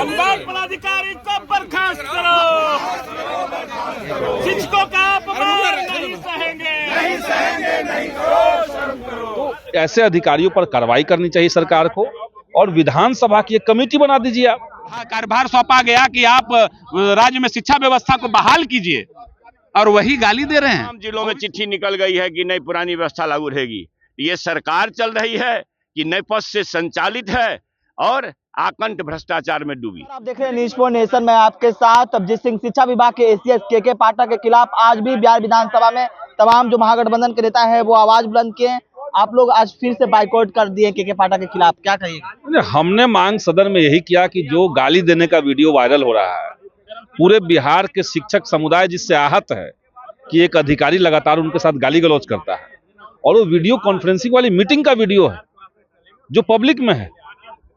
संभाग पदाधिकारी को बर्खास्त करो। शिक्षकों का अपमान नहीं सहेंगे, नहीं सहेंगे, नहीं करो। तो ऐसे अधिकारियों पर कार्रवाई करनी चाहिए सरकार को, और विधानसभा की एक कमेटी बना दीजिए आप। हाँ, कार्यभार सौंपा गया कि आप राज्य में शिक्षा व्यवस्था को बहाल कीजिए, और वही गाली दे रहे हैं। तमाम जिलों में चिट्ठी निकल गई है कि नई पुरानी व्यवस्था लागू रहेगी। ये सरकार चल रही है कि नए पद से संचालित है और आकंठ भ्रष्टाचार में डूबी। आप देख रहे हैं न्यूज़ 4 नेशन में आपके साथ अभिजीत सिंह। शिक्षा विभाग के एसीएस के पाठक के खिलाफ आज भी बिहार विधानसभा में तमाम जो महागठबंधन के नेता है वो आवाज बुलंद किए। आप लोग आज फिर से बाइकआउट कर दिए के पाठक के खिलाफ, क्या कहिएगा? हमने मांग सदन में यही किया कि जो गाली देने का वीडियो वायरल हो रहा है, पूरे बिहार के शिक्षक समुदाय जिससे आहत है कि एक अधिकारी लगातार उनके साथ गाली गलौज करता है, और वो वीडियो कॉन्फ्रेंसिंग वाली मीटिंग का वीडियो है जो पब्लिक में है,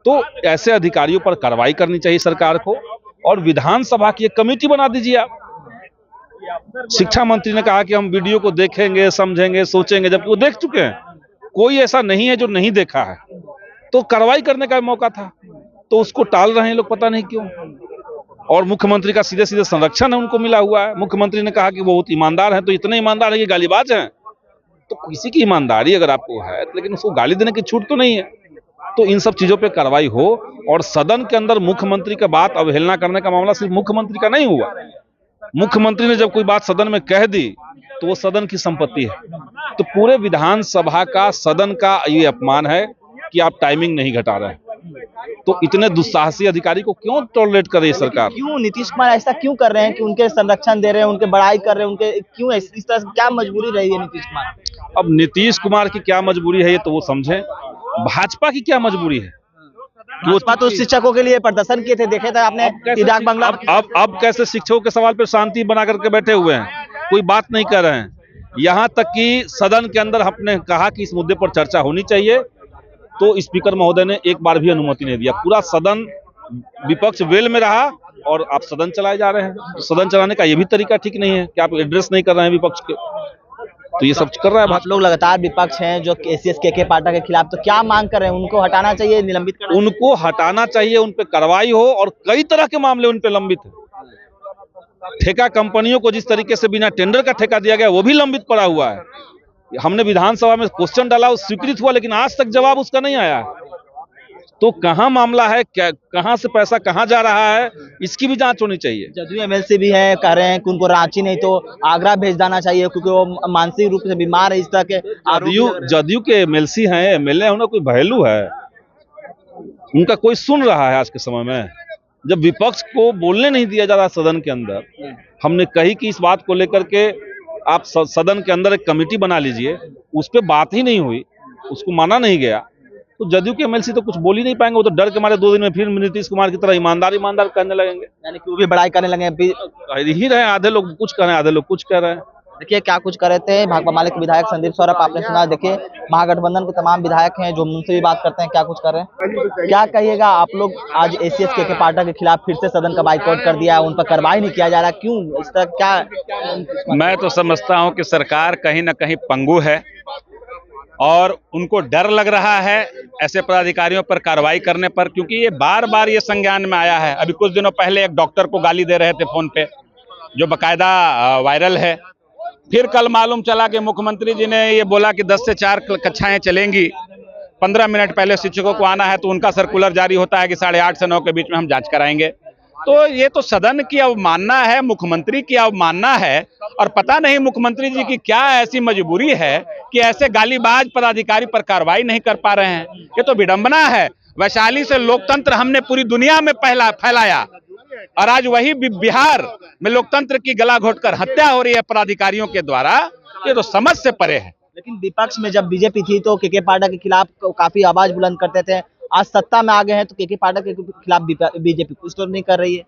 तो ऐसे अधिकारियों पर कार्रवाई करनी चाहिए सरकार को, और विधानसभा की एक कमेटी बना दीजिए आप। शिक्षा मंत्री ने कहा कि हम वीडियो को देखेंगे, समझेंगे, सोचेंगे, जबकि वो देख चुके हैं। कोई ऐसा नहीं है जो नहीं देखा है, तो कार्रवाई करने का मौका था, तो उसको टाल रहे हैं लोग, पता नहीं क्यों। और मुख्यमंत्री का सीधे सीधे संरक्षण है उनको मिला हुआ है। मुख्यमंत्री ने कहा कि वो बहुत ईमानदार हैं, तो इतने ईमानदार है कि गालीबाज हैं। तो किसी की ईमानदारी अगर आपको है, लेकिन उसको गाली देने की छूट तो नहीं है। तो इन सब चीजों पे कार्रवाई हो, और सदन के अंदर मुख्यमंत्री का बात अवहेलना करने का मामला सिर्फ मुख्यमंत्री का नहीं हुआ। मुख्यमंत्री ने जब कोई बात सदन में कह दी तो वो सदन की संपत्ति है। तो पूरे विधानसभा का, सदन का ये अपमान है कि आप टाइमिंग नहीं घटा रहे हैं। तो इतने दुस्साहसी अधिकारी को क्यों टॉलरेट कर रही है सरकार? क्यों नीतीश कुमार ऐसा क्यों कर रहे हैं कि उनके संरक्षण दे रहे हैं, उनके बड़ाई कर रहे हैं, उनके क्यों इस तरह से क्या मजबूरी रही है नीतीश कुमार? अब नीतीश कुमार की क्या मजबूरी है ये तो वो समझें। भाजपा की क्या मजबूरी है? भाजपा तो शिक्षकों के लिए प्रदर्शन किए थे, देखे थे आपने इराक बंगला। अब कैसे शिक्षकों के सवाल पर शांति बना करके बैठे हुए हैं, कोई बात नहीं कर रहे हैं। यहाँ तक कि सदन के अंदर हमने कहा कि इस मुद्दे पर चर्चा होनी चाहिए, तो स्पीकर महोदय ने एक बार भी अनुमति नहीं दिया। पूरा सदन विपक्ष वेल में रहा और आप सदन चलाए जा रहे हैं। सदन चलाने का ये भी तरीका ठीक नहीं है कि आप एड्रेस नहीं कर रहे हैं विपक्ष के, तो ये सब कर रहा है। आप लोग लगातार विपक्ष हैं जो एसीएस के पाठक के खिलाफ, तो क्या मांग कर रहे हैं? उनको हटाना चाहिए, निलंबित करना? उनको हटाना चाहिए, उन पे कार्रवाई हो, और कई तरह के मामले उन पे लंबित है। ठेका कंपनियों को जिस तरीके से बिना टेंडर का ठेका दिया गया वो भी लंबित पड़ा हुआ है। हमने विधानसभा में क्वेश्चन डाला, वो स्वीकृत हुआ, लेकिन आज तक जवाब उसका नहीं आया। तो कहां मामला है, क्या, कहां से पैसा कहां जा रहा है, इसकी भी जांच होनी चाहिए। जदयू एमएलसी भी है, कह रहे हैं कि उनको रांची नहीं तो आगरा भेज देना चाहिए क्योंकि वो मानसिक रूप से बीमार है। इस तरह के जदयू के एमएलसी हैं, एमएलए होना कोई वैल्यू है? उनका कोई सुन रहा है आज के समय में? जब विपक्ष को बोलने नहीं दिया जा रहा सदन के अंदर, हमने कही कि इस बात को लेकर के आप सदन के अंदर एक कमेटी बना लीजिए, उस पर बात ही नहीं हुई, उसको माना नहीं गया, तो जदयू के एमएलसी तो कुछ बोल ही नहीं पाएंगे। वो तो डर के मारे 2 दिन में फिर नीतीश कुमार की तरह ईमानदार ईमानदार कहने लगेंगे, यानी कि वो भी बड़ाई करने लगे। कह ही रहे हैं, आधे लोग कुछ कह रहे हैं, आधे लोग कुछ कह रहे हैं। देखिए क्या कुछ कर रहे थे भाकपा माले के विधायक संदीप सौरभ, आपने सुना। देखिए महागठबंधन के तमाम विधायक हैं जो उनसे भी बात करते हैं, क्या कुछ कर रहे हैं, क्या कहिएगा? आप लोग आज एसीएस के पाठक के खिलाफ फिर से सदन का बाइकआउट कर दिया, उन पर कार्रवाई नहीं किया जा रहा, क्यों इस तरह? क्या मैं तो समझता हूं कि सरकार कहीं ना कहीं पंगु है, और उनको डर लग रहा है ऐसे पदाधिकारियों पर कार्रवाई करने पर, क्योंकि ये बार बार ये संज्ञान में आया है। अभी कुछ दिनों पहले एक डॉक्टर को गाली दे रहे थे फोन पे, जो बाकायदा वायरल है। फिर कल मालूम चला कि मुख्यमंत्री जी ने ये बोला कि 10 से 4 कक्षाएं चलेंगी, 15 मिनट पहले शिक्षकों को आना है, तो उनका सर्कुलर जारी होता है कि 8:30 से 9 के बीच में हम जांच कराएंगे। तो ये तो सदन की अवमानना है, मुख्यमंत्री की अवमानना है, और पता नहीं मुख्यमंत्री जी की क्या ऐसी मजबूरी है कि ऐसे गालीबाज पदाधिकारी पर कार्रवाई नहीं कर पा रहे हैं। ये तो विडंबना है। वैशाली से लोकतंत्र हमने पूरी दुनिया में फैलाया, और आज वही बिहार में लोकतंत्र की गला घोटकर हत्या हो रही है पदाधिकारियों के द्वारा। ये तो समझ से परे है। लेकिन विपक्ष में जब बीजेपी थी तो के पाठक के खिलाफ काफी आवाज बुलंद करते थे, आज सत्ता में आ गए हैं तो के पाठक के खिलाफ बीजेपी कुछ तो नहीं कर रही है।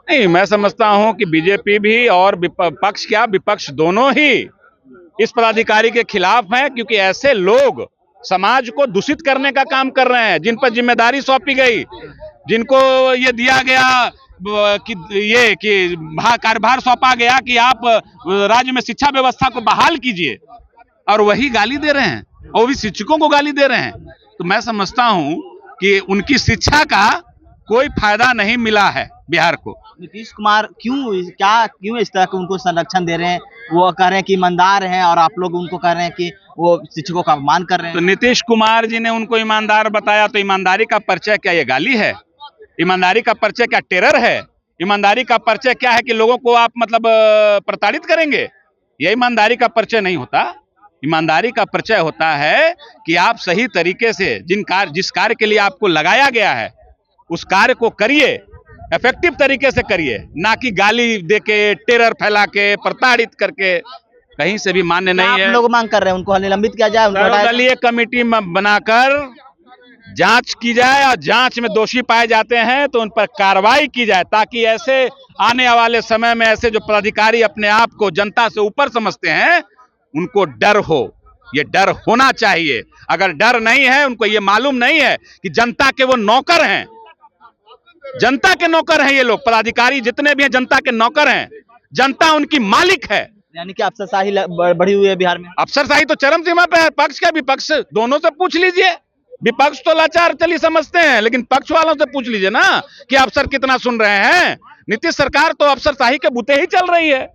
नहीं, मैं समझता हूं कि बीजेपी भी और विपक्ष क्या, विपक्ष दोनों ही इस पदाधिकारी के खिलाफ हैं, क्योंकि ऐसे लोग समाज को दूषित करने का काम कर रहे हैं, जिन पर जिम्मेदारी सौंपी गई, जिनको ये दिया गया कि कार्यभार सौंपा गया कि आप राज्य में शिक्षा व्यवस्था को बहाल कीजिए, और वही गाली दे रहे हैं, और भी शिक्षकों को गाली दे रहे हैं। तो मैं समझता हूं कि उनकी शिक्षा का कोई फायदा नहीं मिला है बिहार को। नीतीश कुमार क्यों इस तरह के उनको संरक्षण दे रहे हैं? वो कह रहे हैं कि ईमानदार हैं और आप लोग उनको कह रहे हैं कि वो शिक्षकों का अपमान कर रहे तो हैं। नीतीश कुमार जी ने उनको ईमानदार बताया, तो ईमानदारी का परिचय क्या ये गाली है? ईमानदारी का परिचय क्या टेरर है? ईमानदारी का परिचय क्या है कि लोगों को आप मतलब प्रताड़ित करेंगे? ये ईमानदारी का परिचय नहीं होता। ईमानदारी का परिचय होता है कि आप सही तरीके से जिस कार्य के लिए आपको लगाया गया है उस कार्य को करिए, इफेक्टिव तरीके से करिए, ना कि गाली देके, टेरर फैला के, प्रताड़ित करके। कहीं से भी मान्य नहीं है। आप लोग मांग कर रहे हैं उनको निलंबित किया जाए, उनको हटाया जाए। सर्वदलीय कमेटी बनाकर जांच की जाए और जांच में दोषी पाए जाते हैं तो उन पर कार्रवाई की जाए, ताकि ऐसे आने वाले समय में ऐसे जो पदाधिकारी अपने आप को जनता से ऊपर समझते हैं उनको डर हो। ये डर होना चाहिए। अगर डर नहीं है, उनको ये मालूम नहीं है कि जनता के वो नौकर हैं, जनता के नौकर हैं ये लोग, पदाधिकारी जितने भी हैं जनता के नौकर हैं, जनता उनकी मालिक है। यानी कि अफसरशाही बढ़ी हुई है बिहार में। अफसरशाही तो चरम सीमा पे है। पक्ष का विपक्ष दोनों से पूछ लीजिए। विपक्ष तो लाचार चली समझते हैं, लेकिन पक्ष वालों से पूछ लीजिए ना कि अफसर कितना सुन रहे हैं। नीतीश सरकार तो अफसरशाही के बूते ही चल रही है।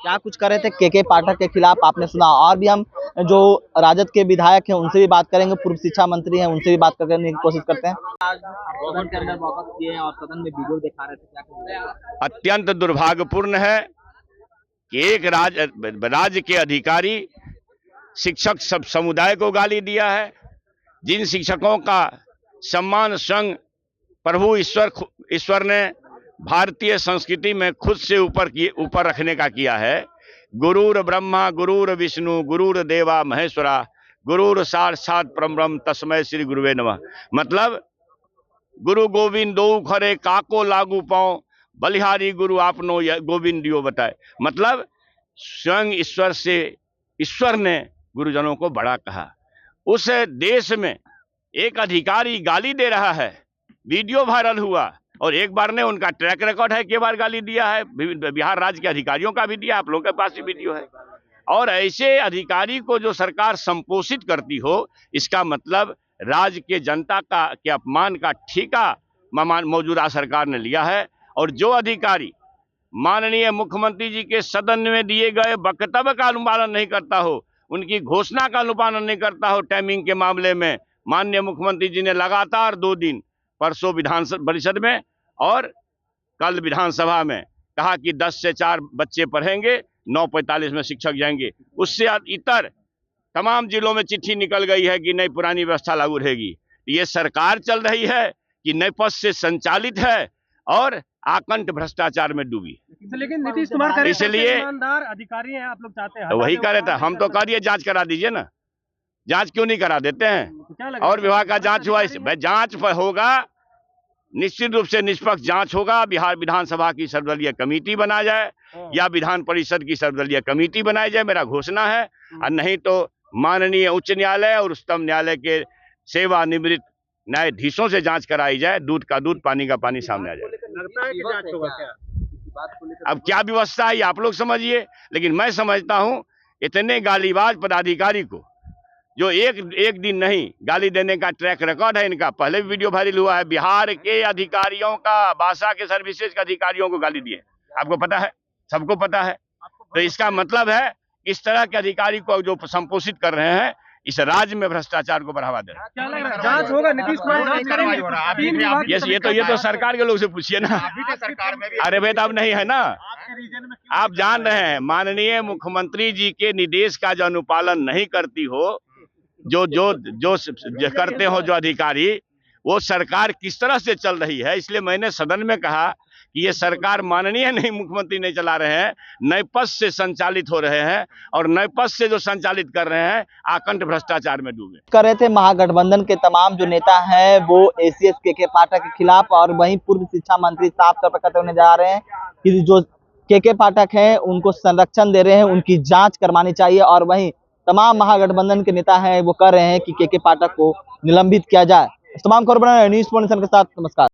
क्या कुछ कर रहे थे के पाठक के खिलाफ, आपने सुना। और भी हम जो राजद के विधायक हैं उनसे भी बात करेंगे, पूर्व शिक्षा मंत्री हैं उनसे भी बात करने की कोशिश करते हैं। आज सदन के अंदर वॉकआउट किए और सदन में वीडियो दिखा रहे थे, क्या कहेंगे? अत्यंत दुर्भाग्यपूर्ण है कि एक राज्य के अधिकारी शिक्षक सब समुदाय को गाली दिया है। जिन शिक्षकों का सम्मान स्वयं प्रभु ईश्वर ने भारतीय संस्कृति में खुद से ऊपर रखने का किया है। गुरुर ब्रह्मा गुरुर विष्णु गुरुर देवा महेश्वरा गुरुर साक्षात परब्रह्म तस्मै श्री गुरुवे नमः। मतलब गुरु गोविंद दो खरे काको लागू पाओ बलिहारी गुरु आपनो गोविंद दियो बताए। मतलब स्वयं ईश्वर ने गुरुजनों को बड़ा कहा। उस देश में एक अधिकारी गाली दे रहा है, वीडियो वायरल हुआ, और एक बार ने उनका ट्रैक रिकॉर्ड है, कई बार गाली दिया है। बिहार राज्य के अधिकारियों का भी दिया, आप लोगों के पास भी वीडियो है। और ऐसे अधिकारी को जो सरकार संपोषित करती हो, इसका मतलब राज्य के जनता के अपमान का ठेका मौजूदा सरकार ने लिया है। और जो अधिकारी माननीय मुख्यमंत्री जी के सदन में दिए गए वक्तव्य का अनुपालन नहीं करता हो, उनकी घोषणा का अनुपालन नहीं करता हो, टाइमिंग के मामले में माननीय मुख्यमंत्री जी ने लगातार 2 दिन, परसों विधान परिषद में और कल विधानसभा में कहा कि 10 से 4 बच्चे पढ़ेंगे, 9:45 में शिक्षक जाएंगे। उससे इतर तमाम जिलों में चिट्ठी निकल गई है कि नई पुरानी व्यवस्था लागू रहेगी। ये सरकार चल रही है कि नए पद से संचालित है और आकंठ भ्रष्टाचार में डूबी। लेकिन नीतीश कुमार कह रहे हैं इसलिए ईमानदार अधिकारी हैं, आप लोग चाहते हैं तो वही कह रहे थे, हम तो कह दिए जांच करा दीजिए ना। जांच क्यों नहीं करा देते हैं? और विभाग का जांच हुआ, जांच होगा, निश्चित रूप से निष्पक्ष जांच होगा। बिहार विधानसभा की सर्वदलीय कमेटी बना जाए या विधान परिषद की सर्वदलीय कमेटी बनाई जाए, मेरा घोषणा है। और नहीं तो माननीय उच्च न्यायालय और उच्चतम न्यायालय के सेवानिवृत्त न्यायाधीशों से जांच कराई जाए। दूध का दूध, पानी का पानी सामने आ जाए। अब क्या व्यवस्था है ये आप लोग समझिए, लेकिन मैं समझता हूं इतने गालीबाज पदाधिकारी को, जो एक दिन नहीं गाली देने का ट्रैक रिकॉर्ड है इनका, पहले भी वीडियो वायरल हुआ है। बिहार के अधिकारियों का, भाषा के सर्विसेज के अधिकारियों को गाली दिए, आपको पता है, सबको पता है। तो इसका मतलब है इस तरह के अधिकारी को जो संपोषित कर रहे हैं, इस राज्य में भ्रष्टाचार को बढ़ावा दे रहे हैं। जांच होगा, नीतीश कुमार ये तो सरकार के लोग से पूछिए ना। अरे भाई, अब नहीं है ना, आप जान रहे हैं माननीय मुख्यमंत्री जी के निर्देश का जो अनुपालन नहीं करती हो, जो करते हो जो अधिकारी, वो सरकार किस तरह से चल रही है। इसलिए मैंने सदन में कहा कि ये सरकार माननीय नहीं मुख्यमंत्री नहीं चला रहे हैं, नए पद से संचालित हो रहे हैं, और नए पद से जो संचालित कर रहे हैं आकंठ भ्रष्टाचार में डूबे। कर रहे थे महागठबंधन के तमाम जो नेता हैं वो एसीएस के पाठक के खिलाफ, और वहीं पूर्व शिक्षा मंत्री साफ तौर पर कहते हुए जा रहे हैं कि जो के पाठक हैं उनको संरक्षण दे रहे हैं, उनकी जांच करवानी चाहिए। और वहीं तमाम महागठबंधन के नेता हैं वो कह रहे हैं कि के पाठक को निलंबित किया जाए। तमाम खबरों न्यूज़ के साथ नमस्कार।